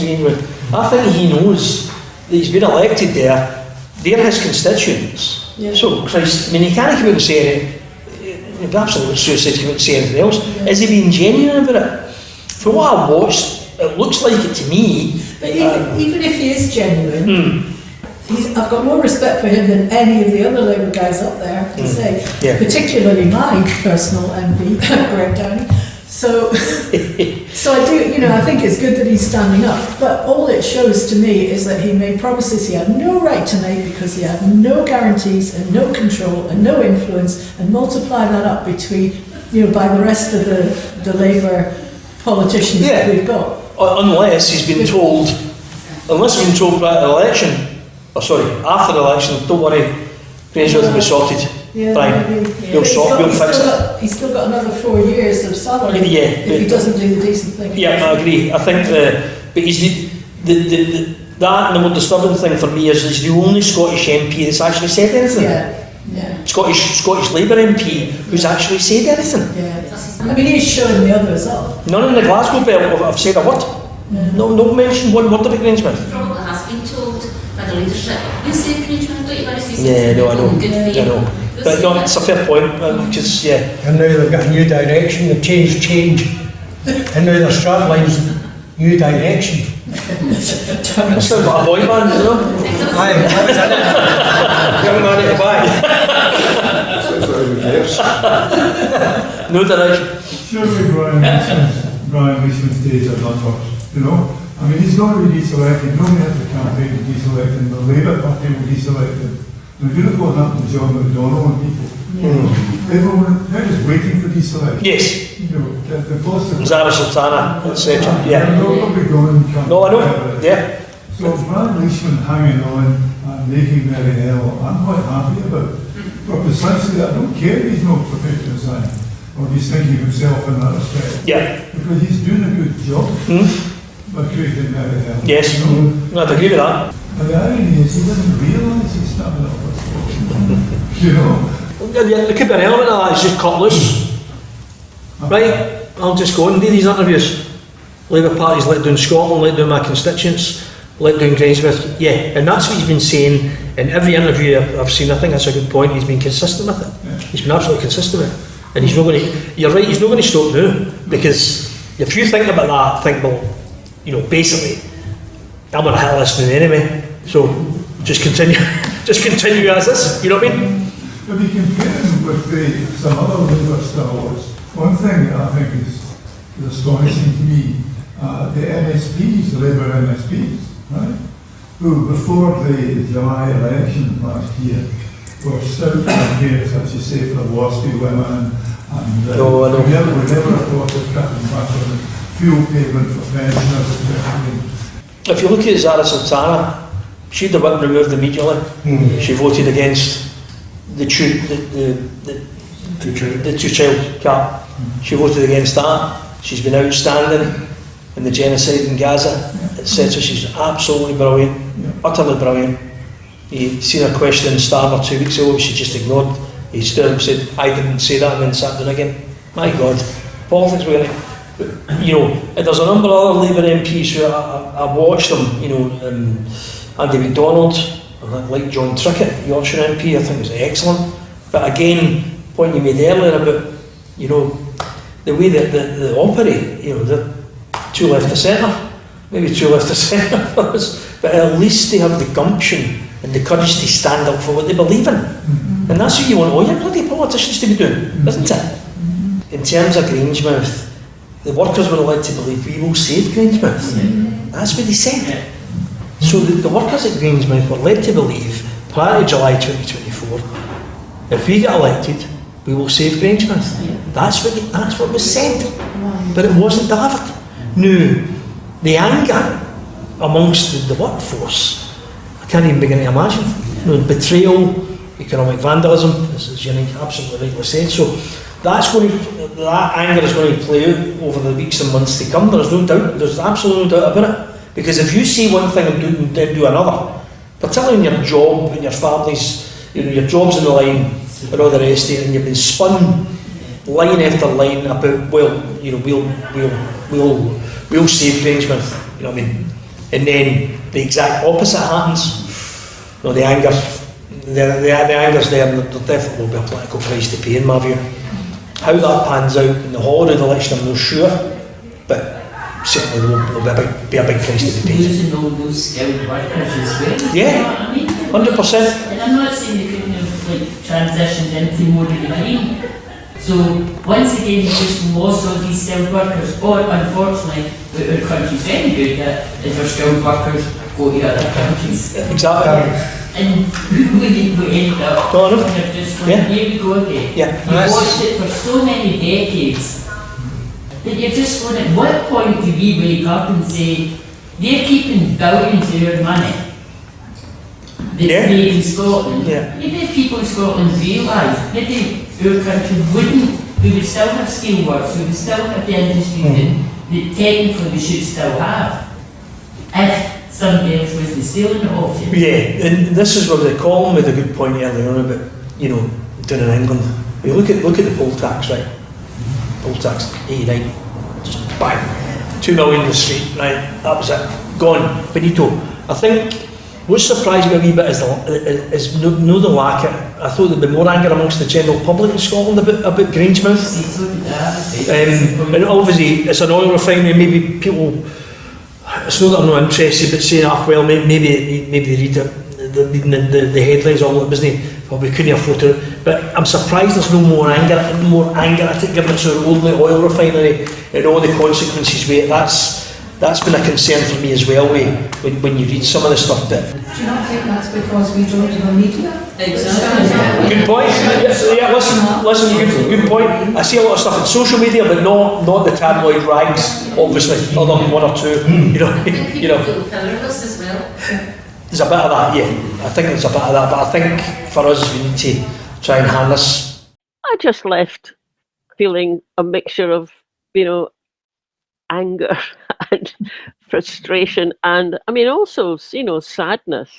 again. I think he knows that he's been elected there. They're his constituents. Yeah. So, Christ, I mean, he can't come out and say it. It'd be absolute suicide to come out and say anything else. Yeah. Is he being genuine about it? From what I've watched, it looks like it to me. But even if he is genuine, I've got more respect for him than any of the other Labour guys up there, I have to say. Yeah. Particularly my personal MP, Greg Downey. So I do, you know, I think it's good that he's standing up, but all it shows to me is that he made promises he had no right to make because he had no guarantees and no control and no influence, and multiply that up between, you know, by the rest of the Labour politicians that we've got. Unless he's been told prior to the election, after the election, don't worry, Grangemouth will be sorted. Yeah, Brian, we'll fix it. He's still got another 4 years of salary if he doesn't do the decent thing. Yeah, I agree. I think but he's that and the more disturbing thing for me is he's the only Scottish MP that's actually said anything. Yeah. Scottish Labour MP who's actually said anything. Yeah. I mean, he's showing the others up. None in the Glasgow belt have said a word. No mention one word about Grangemouth. Probably has been told by the leadership. You save Grangemouth, don't you want to say I know. But no, it's a fair point, because, And now they've got a new direction, they've changed change. And now their straplines, new direction. It's still got a boy band, you know? Aye, that was it. Young man at the back. No direction. Surely Brian Leishman's days are not up, you know? I mean, he's not really deselected. Nobody has the campaign to deselect him. The Labour Party will deselect him. If you look what happened to John McDonnell and people, they're just waiting for deselection. Yes. You know, they've lost it. Zara Sultana, etc. They'll be going. No, I know. Yeah. So Brad Leishman hanging on and making very hell, I'm quite happy about. For precisely that, I don't care if he's not prepared to resign, or he's thinking of himself in that respect. Yeah. Because he's doing a good job by creating very hell. Yes, I'd agree with that. And the irony is he doesn't realise he's starting off with you know. There could be an element of that, it's just cut loose. Right, I'll just go and do these interviews. Labour Party's let down Scotland, let down my constituents, let down Grangemouth. Yeah, and that's what he's been saying in every interview I've seen. I think that's a good point. He's been consistent with it. Yeah. He's been absolutely consistent with it. And he's not going to, you're right, he's not going to stop now. Because if you think about that, think, well, you know, basically, I'm on a hit list now anyway. So just continue as this, you know what I mean? If you compare him with some other Labour stalwarts, one thing that I think is astonishing to me, the MSPs, the Labour MSPs, right, who before the July election last year were stout campaigns, as you say, for the WASPy women, and we never thought of cutting back on fuel payment for pensioners, especially. If you look at Zara Sultana, she had the whip removed immediately. She voted against the two-child cap. She voted against that. She's been outstanding in the genocide in Gaza, etc. She's absolutely brilliant, utterly brilliant. You seen her question in Starmer 2 weeks ago, she just ignored. He stood up and said, I didn't say that, and then sat down again. My God, politics were in it. You know, there's a number of other Labour MPs who I watched them, you know, Andy MacDonald, like John Trickett, Yorkshire MP, I think was excellent. But again, point you made earlier about, you know, the way that they operate, you know, they're too left of centre, maybe too left of centre for us, but at least they have the gumption and the courage to stand up for what they believe in. And that's what you want all your bloody politicians to be doing, isn't it? In terms of Grangemouth, the workers were led to believe we will save Grangemouth. That's what they said. So the workers at Grangemouth were led to believe, prior to July 2024, if we get elected, we will save Grangemouth. That's what was said. But it wasn't delivered. Now, the anger amongst the workforce, I can't even begin to imagine. You know, betrayal, economic vandalism, as Jenny absolutely rightly said. So that anger is going to play out over the weeks and months to come. There's no doubt. There's absolutely no doubt about it. Because if you say one thing and then do another, particularly in your job and your families, you know, your job's in the line and all the rest of it, and you've been spun line after line about, well, you know, we'll save Grangemouth, you know what I mean? And then the exact opposite happens. You know, the anger's there, and there definitely will be a political price to pay in my view. How that pans out in the horror of the election, I'm not sure, but certainly there will be a big price to be paid. Losing all those skilled workers as well. Yeah, you know what I mean? 100%. And I'm not saying they couldn't have like transitioned into more of the green. So once again, we just lost all these skilled workers. Or unfortunately, what our country's very good at is our skilled workers go to other countries. Exactly. And we end up just going, here we go again. Yeah. You watched it for so many decades that you're just going, at what point do we wake up and say, they're keeping billions of our money that's made in Scotland? Maybe if people in Scotland realise, maybe our country wouldn't, we would still have steelworks, we would still have the industry that technically we should still have, if somebody else was stealing it off you. Yeah, and this is where the Colin made a good point earlier on about, you know, down in England. You look at the poll tax, right? Poll tax, 89, just bang, 2 million in the street, right? That was it, gone, finito. I think what surprised me a wee bit is no the lack of, I thought there'd be more anger amongst the general public in Scotland about Grangemouth. And obviously it's an oil refinery, maybe people, it's not that I'm not interested, but saying, well, maybe they read the headlines all that, isn't it? Well, we couldn't afford it. But I'm surprised there's no more anger at it, given it's our only oil refinery and all the consequences with it. That's been a concern for me as well, when you read some of the stuff that... Do you not think that's because we don't have a media? Exactly. Good point. Yeah, listen, good point. I see a lot of stuff in social media, but not the tabloid rags, obviously, other than one or two. You know. Pillarless as well. There's a bit of that, yeah. I think there's a bit of that, but I think for us, we need to try and harness. I just left feeling a mixture of, anger and frustration, and I mean also, sadness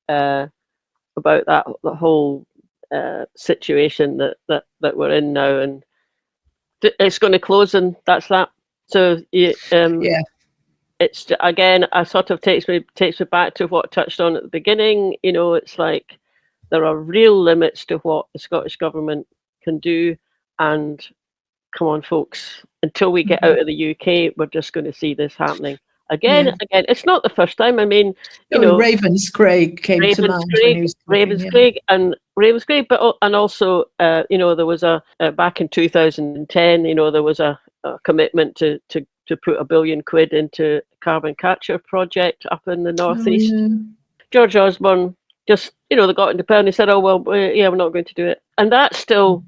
about the whole situation that we're in now, and it's going to close, and that's that. So it's again, I sort of takes me back to what I touched on at the beginning. It's like there are real limits to what the Scottish Government can do, and come on, folks, until we get out of the UK, we're just going to see this happening again and again. It's not the first time. I mean, Ravenscraig came to mind when he was Ravenscraig, but and also, there was a back in 2010, there was a commitment to put £1 billion into a carbon capture project up in the northeast. George Osborne just, they got independent. They said, "Oh well, we're not going to do it," and that's still.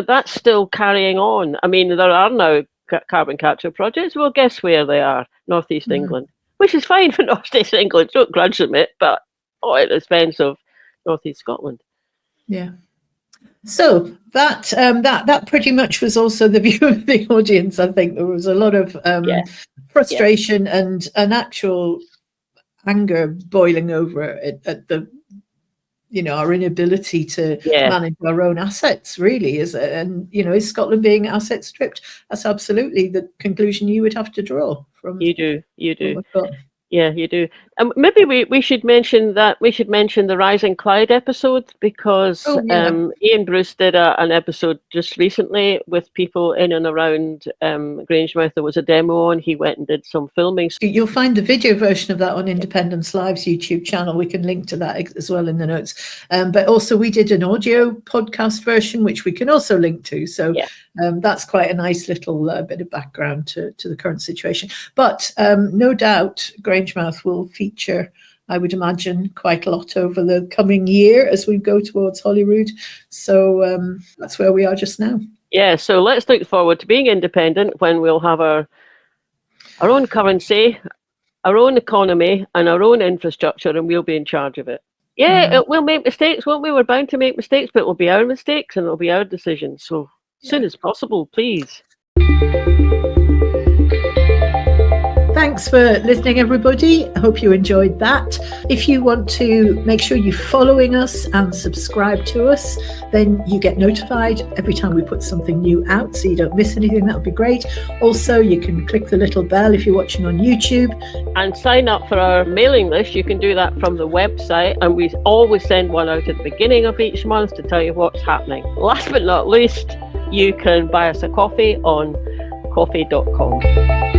That's still carrying on. I mean, there are now carbon capture projects. Well, guess where they are? Northeast England, which is fine for Northeast England. Don't grudge them it, but at the expense of Northeast Scotland. Yeah. So that pretty much was also the view of the audience. I think there was a lot of frustration and an actual anger boiling over at the. Our inability to manage our own assets, really, is Scotland being asset stripped? That's absolutely the conclusion you would have to draw from. You do. Yeah, you do. Maybe we should mention that. We should mention the Rising Clyde episode, because Ian Bruce did an episode just recently with people in and around Grangemouth. There was a demo on. He went and did some filming. You'll find the video version of that on Independence Live's YouTube channel. We can link to that as well in the notes. But also we did an audio podcast version, which we can also link to. So that's quite a nice little bit of background to the current situation. But no doubt Grangemouth will feature, I would imagine, quite a lot over the coming year as we go towards Holyrood. So that's where we are just now. Yeah, so let's look forward to being independent when we'll have our own currency, our own economy and our own infrastructure, and we'll be in charge of it. We'll make mistakes, won't we? We're bound to make mistakes, but it'll be our mistakes and it'll be our decisions. So soon as possible, please. Thanks for listening, everybody. I hope you enjoyed that. If you want to make sure you're following us and subscribe to us, then you get notified every time we put something new out, so you don't miss anything. That would be great. Also, you can click the little bell if you're watching on YouTube. And sign up for our mailing list. You can do that from the website, and we always send one out at the beginning of each month to tell you what's happening. Last but not least, you can buy us a coffee on coffee.com.